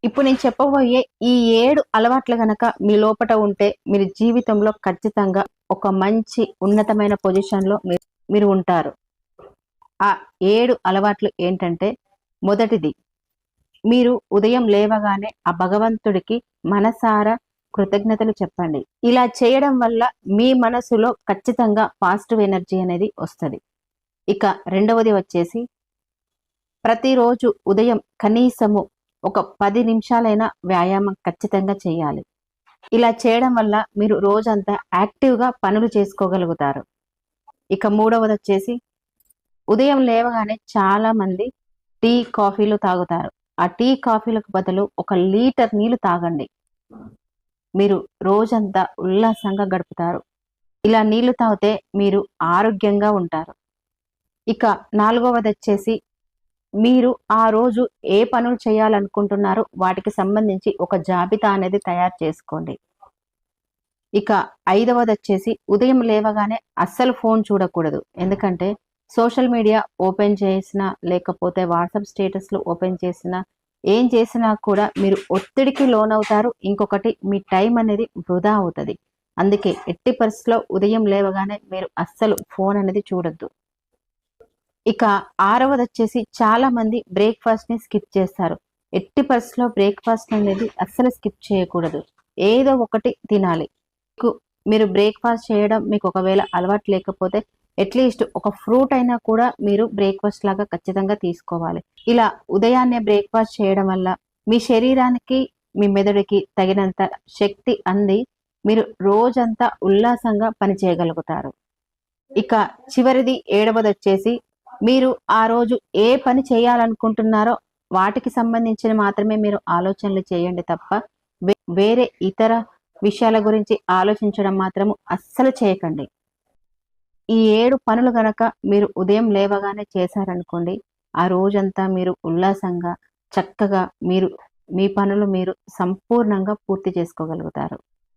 ఇప్పుడు నేను చెప్పబోయే ఈ 7 అలవాట్లు గనక మీ లోపట ఉంటే, మీరు జీవితంలో ఖచ్చితంగా ఒక మంచి ఉన్నతమైన పొజిషన్‌లో మీరు ఉంటారు. ఆ 7 అలవాట్లు ఏంటంటే, మొదటిది మీరు ఉదయం లేవగానే ఆ భగవంతుడికి మనసారా కృతజ్ఞతలు చెప్పండి. ఇలా చేయడం వల్ల మీ మనసులో ఖచ్చితంగా పాజిటివ్ ఎనర్జీ అనేది వస్తది. ఇక రెండవది వచ్చేసి ప్రతిరోజు ఉదయం కనీసము ఒక 10 నిమిషాలైనా వ్యాయామం ఖచ్చితంగా చేయాలి. ఇలా చేయడం వల్ల మీరు రోజంతా యాక్టివ్‌గా పనులు చేసుకోగలుగుతారు. ఇక మూడవదొచ్చేసి ఉదయం లేవగానే చాలామంది టీ, కాఫీలు తాగుతారు. ఆ టీ, కాఫీలకు బదులు ఒక లీటర్ నీళ్లు తాగండి. మీరు రోజంతా ఉల్లాసంగా గడుపుతారు. ఇలా నీళ్లు తాగితే మీరు ఆరోగ్యంగా ఉంటారు. ఇక నాలుగవదొచ్చేసి మీరు ఆ రోజు ఏ పనులు చేయాలనుకుంటున్నారో వాటికి సంబంధించి ఒక జాబితా అనేది తయారు చేసుకోండి. ఇక ఐదవదొచ్చేసి ఉదయం లేవగానే అస్సలు ఫోను చూడకూడదు. ఎందుకంటే సోషల్ మీడియా ఓపెన్ చేసినా, లేకపోతే వాట్సాప్ స్టేటస్‌లు ఓపెన్ చేసినా, ఏం చేసినా కూడా మీరు ఒత్తిడికి లోనవుతారు. ఇంకొకటి మీ టైం అనేది వృధా అవుతది. అందుకే ఎట్టి పరిస్థితిలో ఉదయం లేవగానే మీరు అస్సలు ఫోను అనేది చూడొద్దు. ఇక ఆరవదొచ్చేసి చాలామంది బ్రేక్‌ఫాస్ట్‌ని స్కిప్ చేస్తారు. ఎట్టి పరిస్థితిలో బ్రేక్‌ఫాస్ట్ అనేది అస్సలు స్కిప్ చేయకూడదు. ఏదో ఒకటి తినాలి. కు మీరు బ్రేక్‌ఫాస్ట్ చేయడం మీకు ఒకవేళ అలవాటు లేకపోతే అట్‌లీస్ట్ ఒక ఫ్రూట్ అయినా కూడా మీరు బ్రేక్‌ఫాస్ట్ లాగా ఖచ్చితంగా తీసుకోవాలి. ఇలా ఉదయాన్నే బ్రేక్‌ఫాస్ట్ చేయడం వల్ల మీ శరీరానికి, మీ మెదడుకి తగినంత శక్తి అంది మీరు రోజంతా ఉల్లాసంగా పని చేయగలుగుతారు. ఇక చివరిది ఏడవదొచ్చేసి మీరు ఆ రోజు ఏ పని చేయాలనుకుంటున్నారో వాటికి సంబంధించిన మాత్రమే మీరు ఆలోచనలు చేయండి తప్ప వేరే ఇతర విషయాల గురించి ఆలోచించడం మాత్రము అస్సలు చేయకండి. ఈ 7 పనులు గనక మీరు ఉదయం లేవగానే చేశారనుకోండి, ఆ రోజంతా మీరు ఉల్లాసంగా, చక్కగా మీరు మీ పనులు మీరు సంపూర్ణంగా పూర్తి చేసుకోగలుగుతారు.